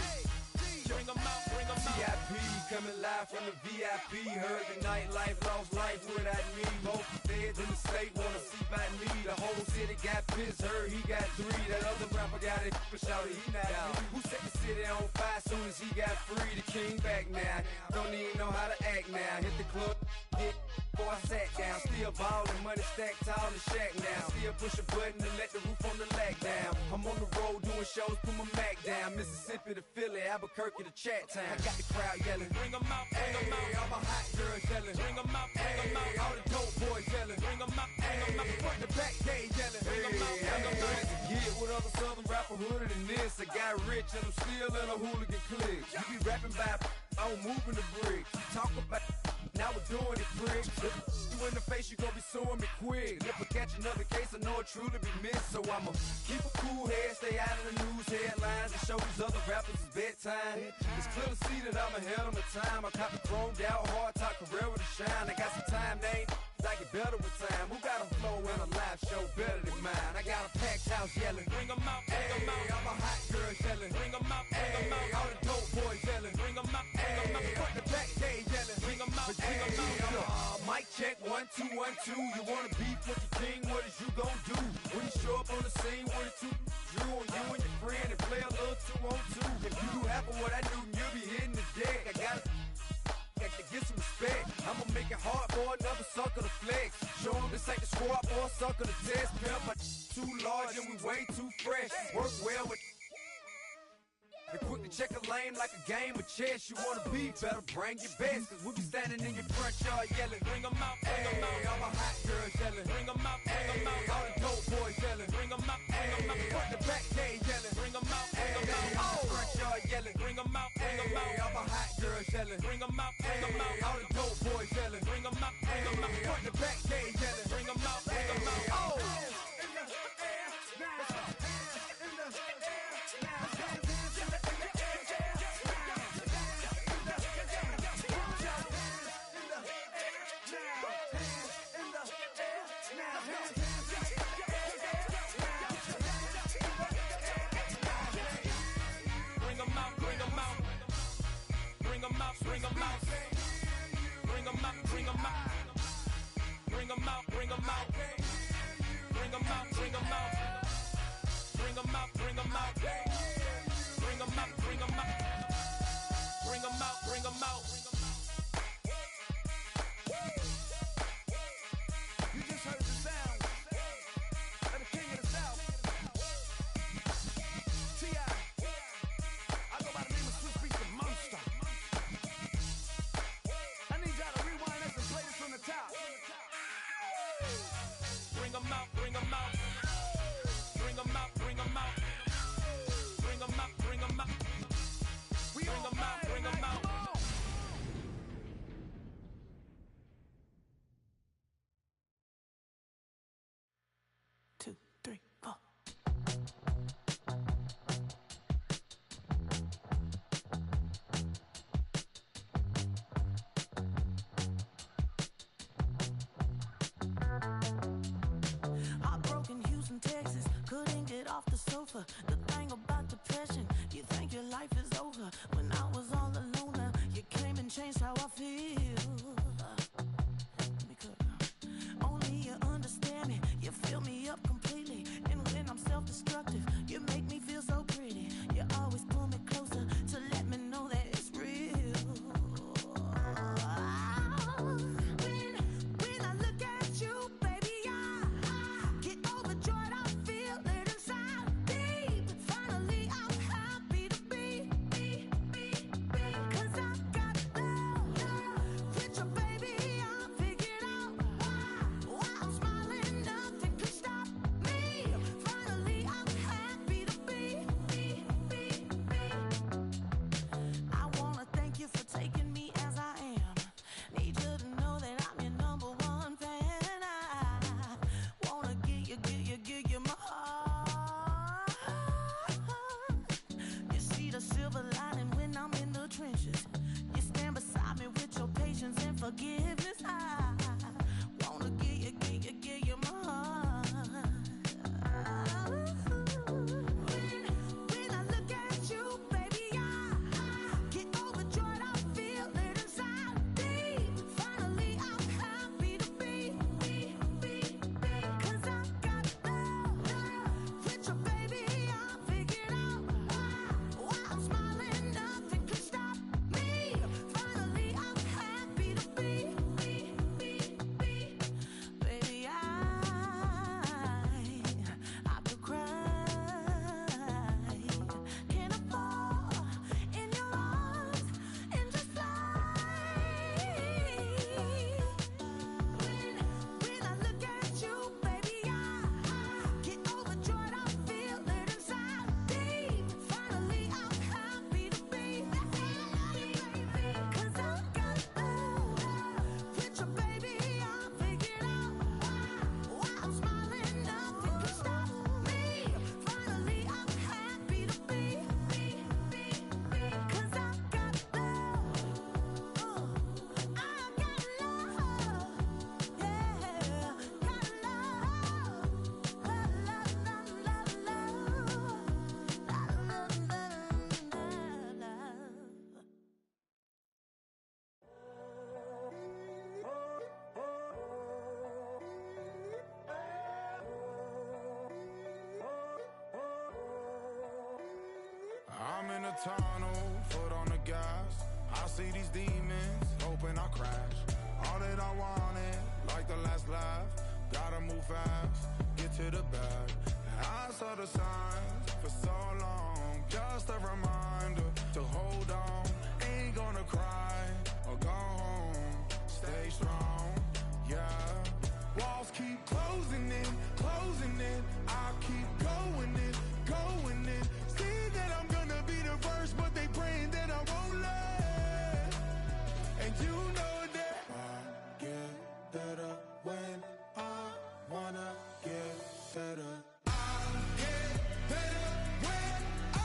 Speaker 6: Bring them out, bring them out.
Speaker 7: VIP coming live from the VIP. Heard the nightlife, lost life without me. Both feds in the state wanna see by me. The whole city got pissed, heard he got 3. That other rapper got it, but shouted he not out. Who set the city on fire soon as he got free? The king back now. Don't even know how to act now. Hit the club, hit. Before I sat down, still ballin', money stacked tall in the shack now. Still push a button and let the roof on the lag down. I'm on the road doing shows, put my Mac down. Mississippi to Philly, Albuquerque to Chat Town. I got the crowd yelling,
Speaker 6: bring them out, bring them out.
Speaker 7: All my hot girls yelling,
Speaker 6: bring them out, bring them out.
Speaker 7: All the dope boys yelling,
Speaker 6: bring them out, bring them out.
Speaker 7: Front the back gate yelling,
Speaker 6: bring them out, bring them out.
Speaker 7: Get with other southern rapper hooded than this. I got rich and I'm still in a hooligan clique. You be rapping by, I'm moving the brick. Talk about, now we're doing it prick. You in the face, you gon' be suing me quick. If I catch another case, I know it truly be missed. So I'ma keep a cool head, stay out of the news headlines, and show these other rappers it's bedtime. It's clear to see that I'm ahead of my time. I cop the chromed out, hard top career with a shine. I got some time, they ain't I get better with time. Who got a flow and a live show better than mine? I got a packed house yelling,
Speaker 6: bring them out, bring them out.
Speaker 7: All my hot girls yelling,
Speaker 6: bring them out, bring them out.
Speaker 7: All the dope boys yelling,
Speaker 6: bring them out, bring them out.
Speaker 7: Front the back gate yelling,
Speaker 6: bring them out, bring them out.
Speaker 7: Mic check 1 2 1 2. You wanna beef with the king? What is you gon' do when you show up on the scene with a 2 Drew on you and your friend and play a little 2 on 2? If you do half of what I do, you'll be hitting the deck. I gotta get some respect. I'ma make it hard for another sucker to flex. Show them this ain't the squad or a sucker to test. Pimp my too large and we way too fresh. Work well with and quick to check a lane like a game of chess. You wanna be better, bring your best. Cause we be standing in your front yard yelling,
Speaker 6: bring them out, bring them out.
Speaker 7: All my hot girls yelling,
Speaker 6: bring them out, bring them out.
Speaker 7: All the dope boys yelling,
Speaker 6: bring them out, bring them out.
Speaker 7: Front the back gate yelling,
Speaker 6: bring them out, bring them out.
Speaker 7: Front yard yelling,
Speaker 6: bring them out, bring them out.
Speaker 7: All my hot girls yelling,
Speaker 6: bring them out, bring them out.
Speaker 7: All the dope boys yelling,
Speaker 6: bring them out, bring them out.
Speaker 7: Front the back gate yelling,
Speaker 6: bring them out, bring them out. Bring them out, bring them out, bring them out, bring them out, bring them out, bring them out, bring them out, bring them out, bring them out, bring them out, bring them out, bring them out, bring them out.
Speaker 8: You just heard the sound of the king of the South, T.I. I go by the name of Swiss Beats the Monster. I need y'all to rewind this and play this from the top.
Speaker 6: Bring them out, bring them out, bring them out, bring them out, bring them out, bring them out, bring them out, bring them out.
Speaker 9: Two, three, four. Heartbroken Houston, Texas, couldn't get off the sofa. The thing about depression, you think your life is over. When I was all alone, now you came and changed how I feel. Let me cook. Only you understand me, you fill me up completely. And when I'm self-destructive, you make me feel so pretty. You always pull me closer to let me know that it's real. When I look at you, baby, I get overjoyed. I feel it inside deep. Finally, I'm happy to be
Speaker 6: I'm in a tunnel, foot on the gas. I see these demons, hoping I crash. All that I wanted, like the last laugh. Gotta move fast, get to the bag. And I saw the signs for so long. Just a reminder to hold on. Ain't gonna cry or go home. Stay strong, yeah. Walls keep closing in, closing in. I keep going in, going in. See that I'm gonna be the first, but they praying that I won't let. And you know that I get better when I wanna get better. I get better when I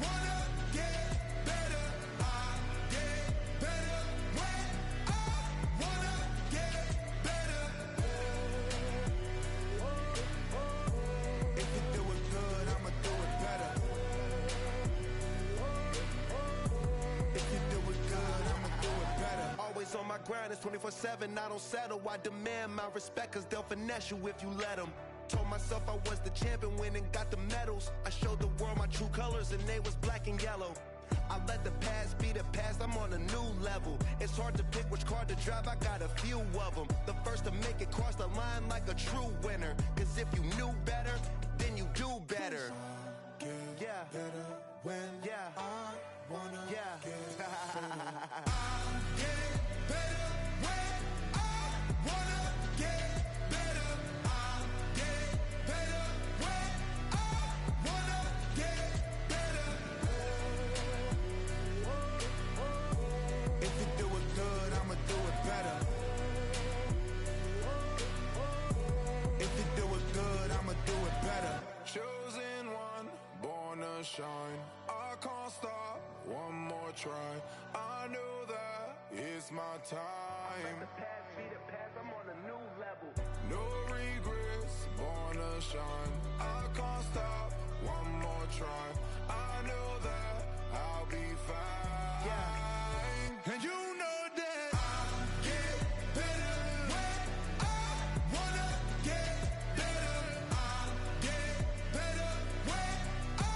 Speaker 6: wanna get better. I get better when I wanna get better. If you do it good, I'ma do it better. If you do it good, I'ma do it better.
Speaker 10: Always on my grind, it's 24/7, I don't settle. I demand my respect, cause they'll finesse you if you let them. Told myself I was the champion, went and got the medals. I showed the world my true colors and they was black and yellow. I let the past be the past, I'm on a new level. It's hard to pick which car to drive, I got a few of them. The first to make it cross the line like a true winner. Cause if you knew better, then you do better. Yeah.
Speaker 6: Better when
Speaker 10: Yeah.
Speaker 6: I wanna
Speaker 10: Yeah.
Speaker 6: get better. I get better when I wanna get better. I get better when I wanna get better. If you do it good, I'ma do it better. If you do it good, I'ma do it better. Chosen one, born to shine. I can't stop, one more try. I know that it's my time.
Speaker 10: The past be the past, I'm on a new level.
Speaker 6: No regrets, born to shine. I can't stop, one more try. I know that I'll be fine.
Speaker 10: Yeah.
Speaker 6: And you know that I get better when I wanna get better. I get better when I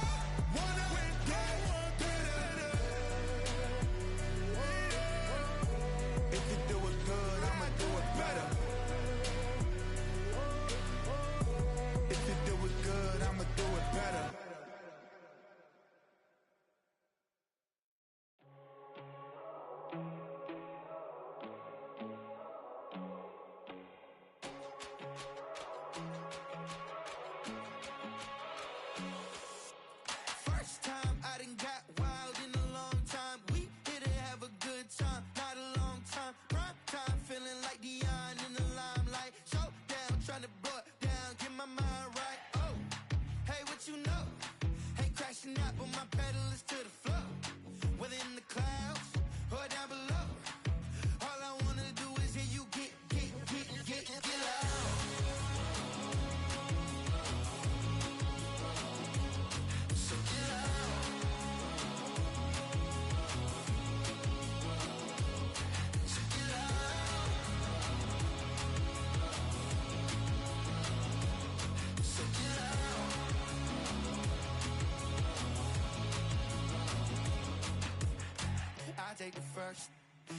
Speaker 6: wanna get better. If you do it good, I'ma do it better. If you do it good, I'ma do it better.
Speaker 7: First time I done got wild in a long time. We here to have a good time, not a long time. Prime time, feeling like Dion in the limelight. Showdown, trying to blow it down, get my mind right. Oh, hey, what you know? Ain't crashing out, but my pedal is to the floor. Whether in the clouds or down below, all I wanna do is hear you get loud. So get loud. So get loud. So get loud. I take the first,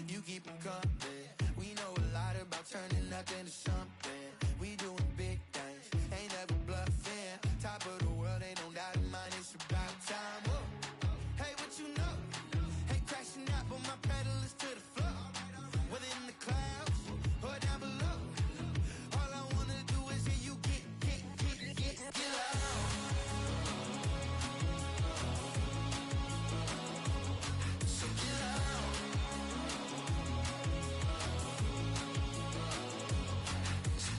Speaker 7: you keep it coming. We know a lot about turning nothing to something. We doing big things, ain't never bluffing. Top of the world, ain't no doubt in mine, it's about time. Whoa. Hey, what you know? Ain't crashing out, but my pedal is to the floor. Whether in the clouds or down below, all I wanna do is hear you get loud. So get loud. So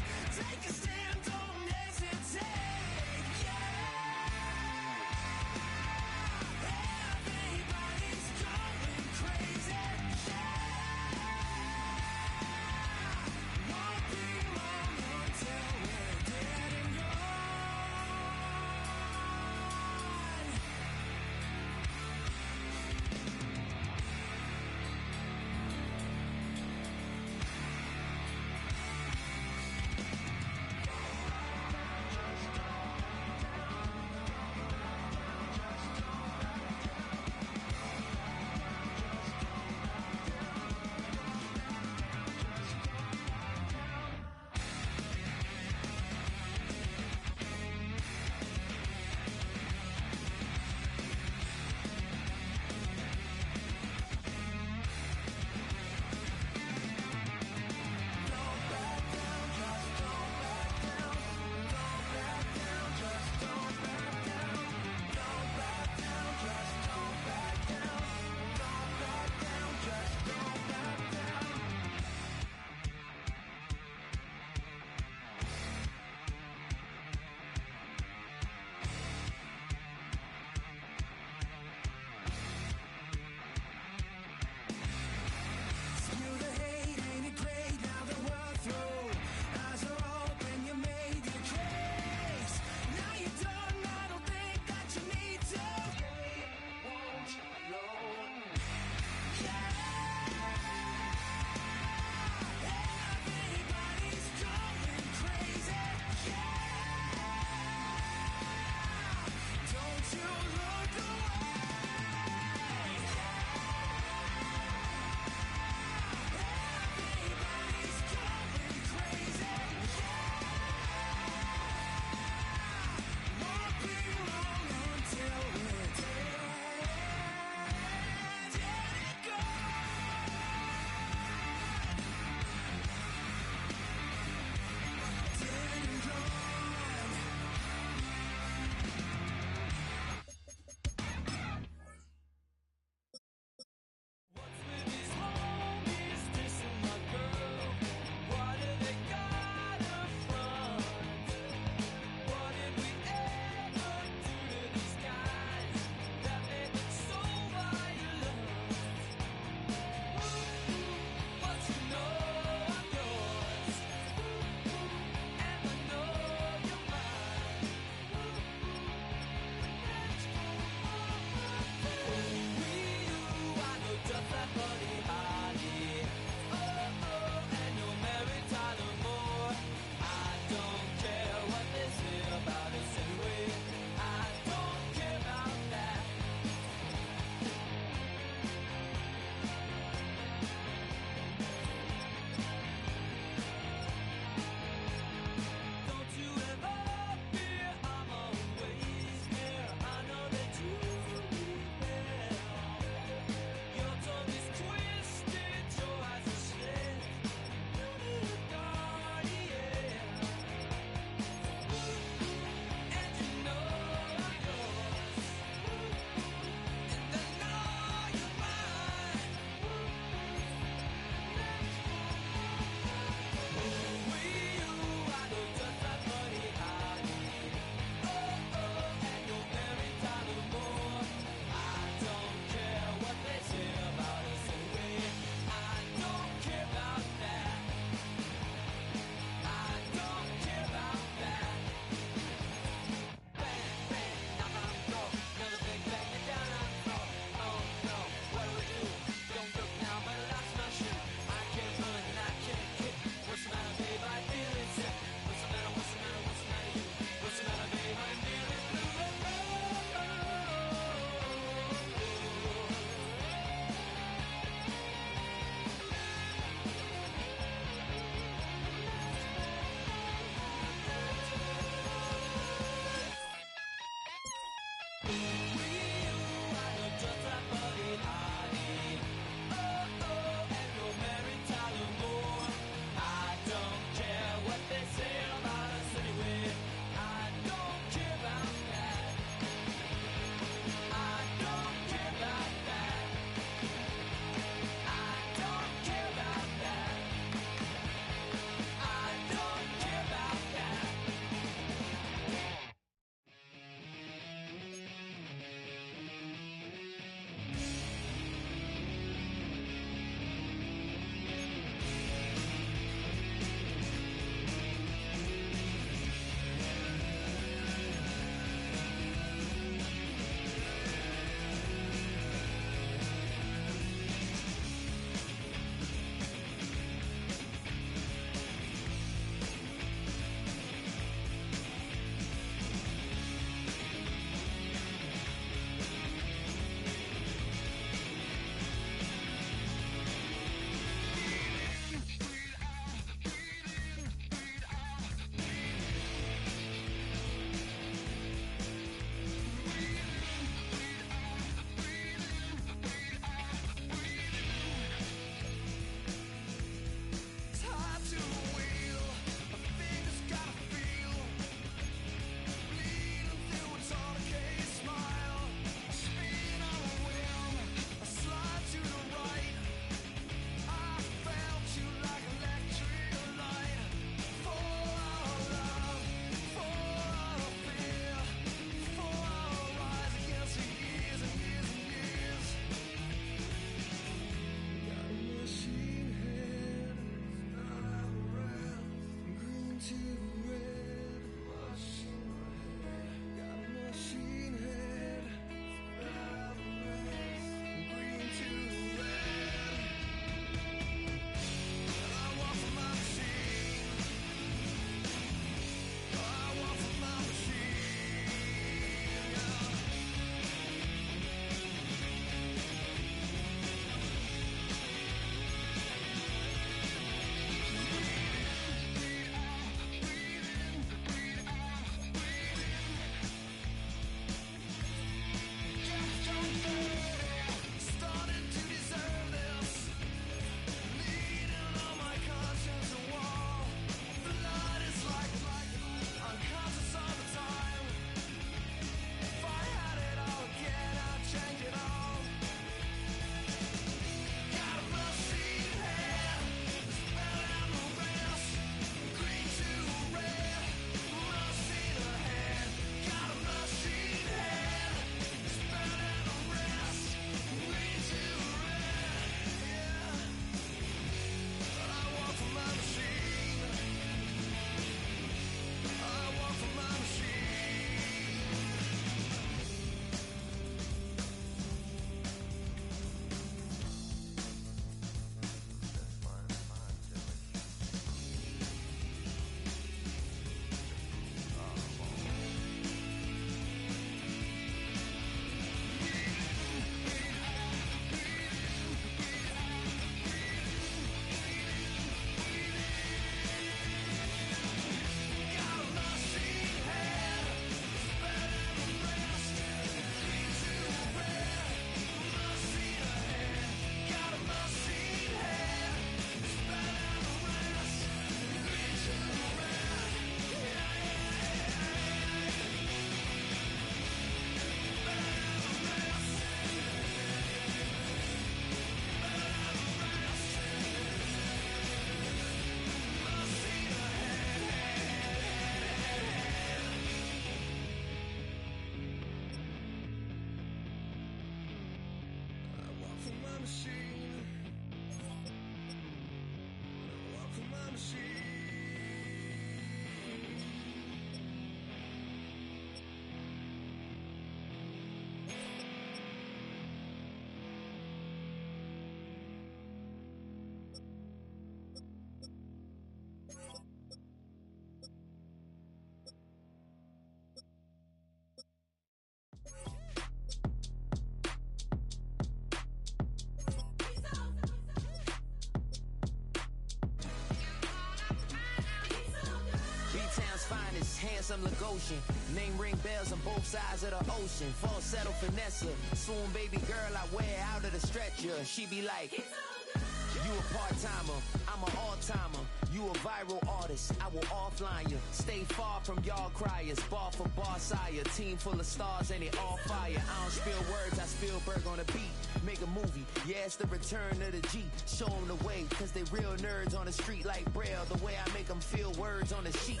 Speaker 11: handsome Lagosian. Name ring bells on both sides of the ocean. Falsetto finesse, soon baby girl I wear out of the stretcher. She be like, you a part-timer, I'm an all-timer. You a viral artist, I will offline you. Stay far from y'all criers, bar for bar sire. Team full of stars and it all fire. I don't spill words, I Spielberg on the beat. Make a movie, yeah, it's the return of the G. Show them the way, cause they real nerds on the street like Braille. The way I make them feel words on the sheet.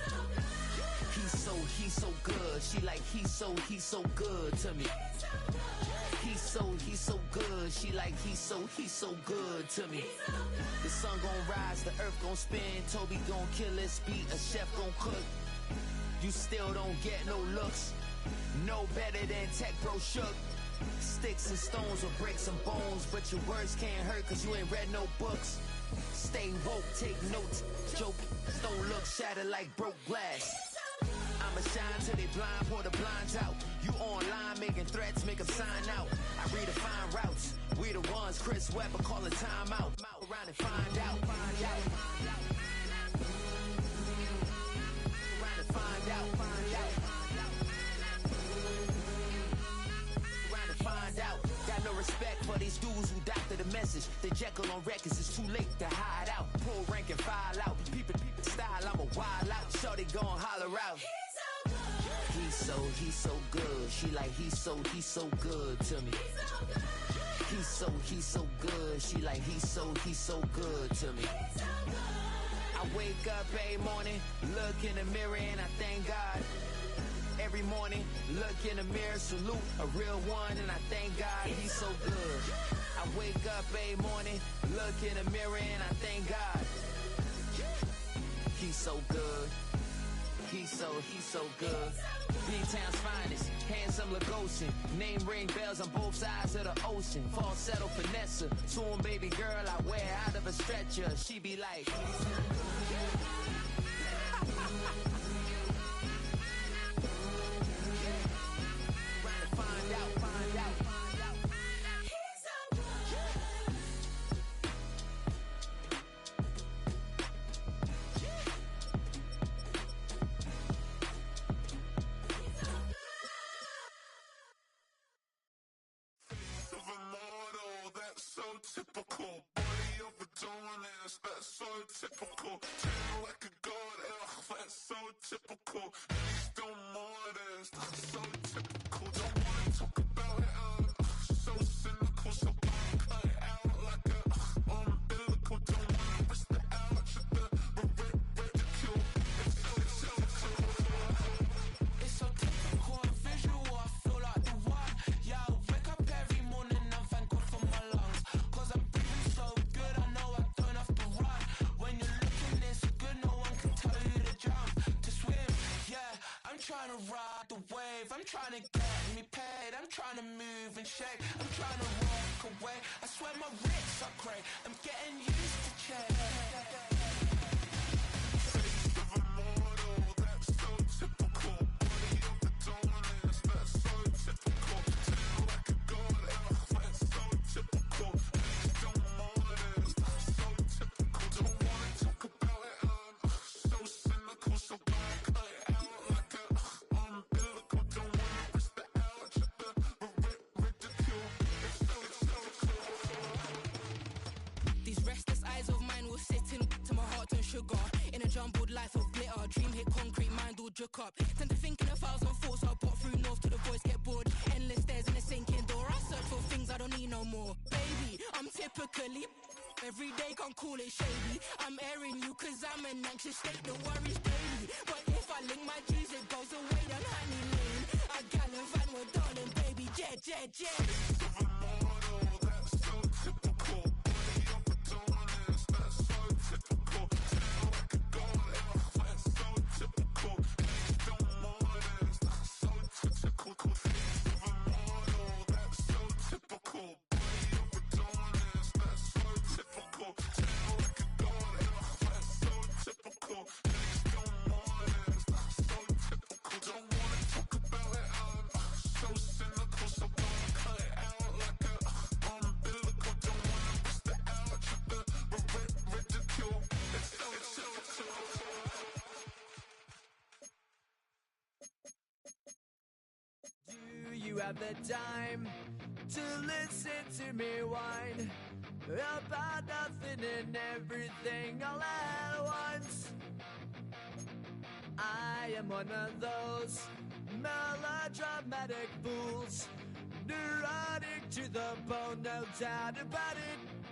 Speaker 11: He's so good. She like, he's so good to me. He's so good. She like, he's so good to me. The sun gon' rise, the earth gon' spin. Toby gon' kill this beat, a chef gon' cook. You still don't get no looks. No better than Tech Bro Shook. Sticks and stones will break some bones, but your words can't hurt cause you ain't read no books. Stay woke, take notes, joke. Don't look shattered like broke glass. I'ma shine till they blind, pour the blinds out. You online making threats, make them sign out. I redefine routes. We the ones Chris Webber call a timeout. Around and find out. Around and find out. Around and find out. Got no respect for these dudes who doctor the message. They Jekyll on records, it's too late to hide out. Pull rank and file out. Peep style, I'm a wild out. Shorty gon' holler out. He's so good. She like, he's so good to me. He's so good. She like, he's so good to me. I wake up every morning, look in the mirror and I thank God. Every morning, look in the mirror, salute a real one and I thank God he's so good. I wake up every morning, look in the mirror and I thank God. He's so good. He's so good. B-Town's finest, handsome Lagosian. Name ring bells on both sides of the ocean. Falsetto finesse, soon baby girl I wear out of a stretcher. She be like, find out.
Speaker 6: Typical body of a donut, that's so typical. Tail like a god, that's so typical. Please don't modest, that's so typical. Don't wanna talk about it, so cynical. So I cut it out like a umbilical. Don't wanna risk the ouch of the ridicule. It's so typical, visual. I feel like the one. Yeah, I wake up every morning and thank God for my lungs. I'm breathing so good, I know I don't have to run. When you're looking this good, no one can tell you to jump, to swim. Yeah, I'm trying to ride the wave. I'm trying to get me paid. I'm trying to move and shake. I'm trying to walk away. I swear my wrists are great. I'm getting used to change. Face of a mortal, that's so typical. Body of the dominance, that's so typical. Tail like a god, that's so typical. So I cut it out like a umbilical. Don't wanna risk the ouch of the ridicule.
Speaker 12: These restless eyes of mine will sit in to my heart and sugar. In a jumbled life of glitter, dream hit concrete, mind all jook up. Tend to think in 1,000 thoughts, I'll pop through north to the voice, get bored. Endless stairs in a sinking door, I search for things I don't need no more. Baby, I'm typically every day, can't call it shady. I'm airing you cause I'm an anxious state, the worries daily. But if I link my G's, it goes away down honey lane. I gallivant with darling, baby, jet.
Speaker 6: Face of a mortal, that's so typical. Body of a dominance, that's so typical. Tail like a god, that's so typical. Please don't modest, that's so typical. Face of a mortal, that's so typical. Body of a dominance, that's so typical. Tail like a god, that's so typical. Please don't modest, that's so typical. Don't wanna talk about it, so cynical. So I cut it out like
Speaker 13: have the time to listen to me whine about nothing and everything all at once. I am one of those melodramatic fools, neurotic to the bone, no doubt about it.